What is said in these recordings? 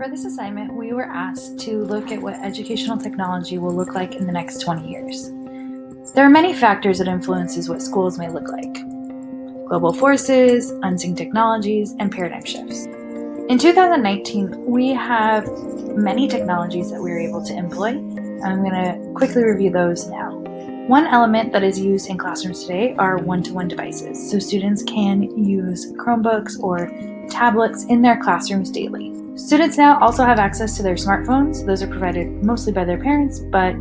For this assignment, we were asked to look at what educational technology will look like in the next 20 years. There are many factors that influences what schools may look like. Global forces, unseen technologies, and paradigm shifts. In 2019, we have many technologies that we were able to employ. I'm going to quickly review those now. One element that is used in classrooms today are one-to-one devices, so students can use Chromebooks or tablets in their classrooms daily. Students now also have access to their smartphones. Those are provided mostly by their parents, but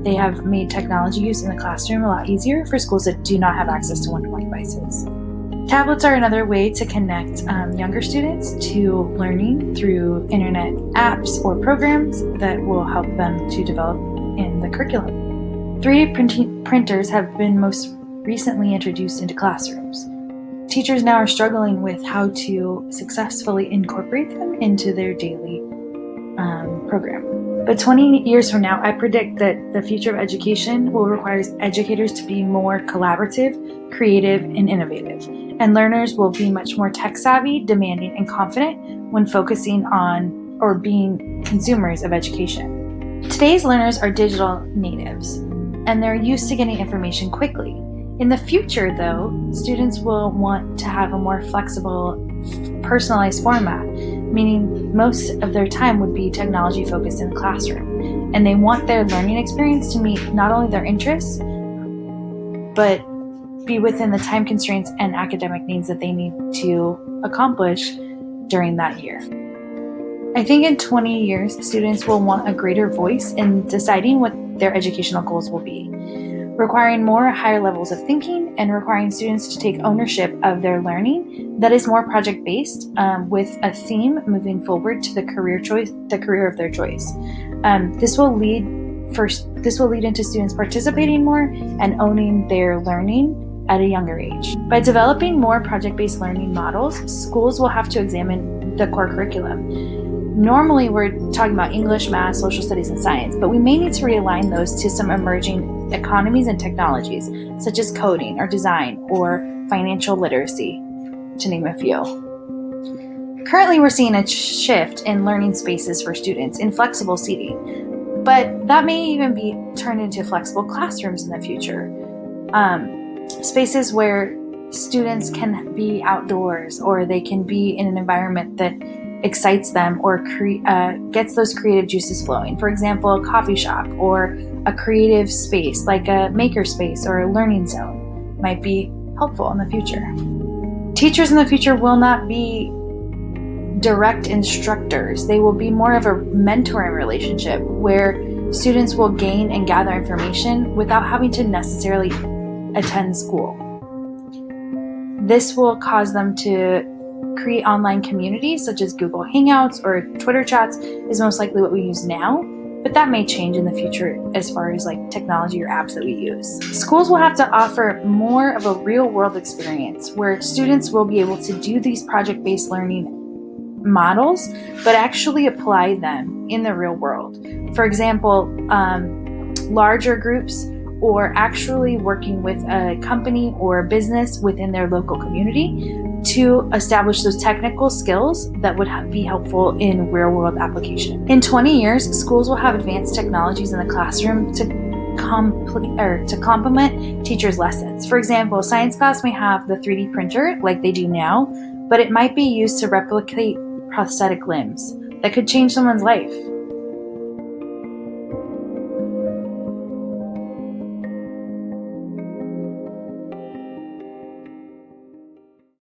they have made technology use in the classroom a lot easier for schools that do not have access to one-to-one devices. Tablets are another way to connect younger students to learning through internet apps or programs that will help them to develop in the curriculum. 3D printers have been most recently introduced into classrooms. Teachers now are struggling with how to successfully incorporate them into their daily program. But 20 years from now, I predict that the future of education will require educators to be more collaborative, creative, and innovative. And learners will be much more tech-savvy, demanding, and confident when focusing on or being consumers of education. Today's learners are digital natives, and they're used to getting information quickly. In the future, though, students will want to have a more flexible, personalized format, meaning most of their time would be technology-focused in the classroom. And they want their learning experience to meet not only their interests, but be within the time constraints and academic needs that they need to accomplish during that year. I think in 20 years, students will want a greater voice in deciding what their educational goals will be, requiring more higher levels of thinking and requiring students to take ownership of their learning that is more project-based with a theme moving forward to the career of their choice. This will lead into students participating more and owning their learning at a younger age. By developing more project-based learning models, schools will have to examine the core curriculum. Normally, we're talking about English, math, social studies, and science, but we may need to realign those to some emerging economies and technologies, such as coding or design or financial literacy, to name a few. Currently, we're seeing a shift in learning spaces for students in flexible seating, but that may even be turned into flexible classrooms in the future. Spaces where students can be outdoors or they can be in an environment that excites them or gets those creative juices flowing. For example, a coffee shop or a creative space like a maker space or a learning zone might be helpful in the future. Teachers in the future will not be direct instructors. They will be more of a mentoring relationship where students will gain and gather information without having to necessarily attend school. This will cause them to create online communities such as Google Hangouts or Twitter chats is most likely what we use now, but that may change in the future as far as like technology or apps that we use. Schools will have to offer more of a real-world experience where students will be able to do these project-based learning models, but actually apply them in the real world. For example, larger groups or actually working with a company or a business within their local community to establish those technical skills that would be helpful in real-world application. In 20 years, schools will have advanced technologies in the classroom to complement teachers' lessons. For example, science class may have the 3D printer like they do now, but it might be used to replicate prosthetic limbs that could change someone's life.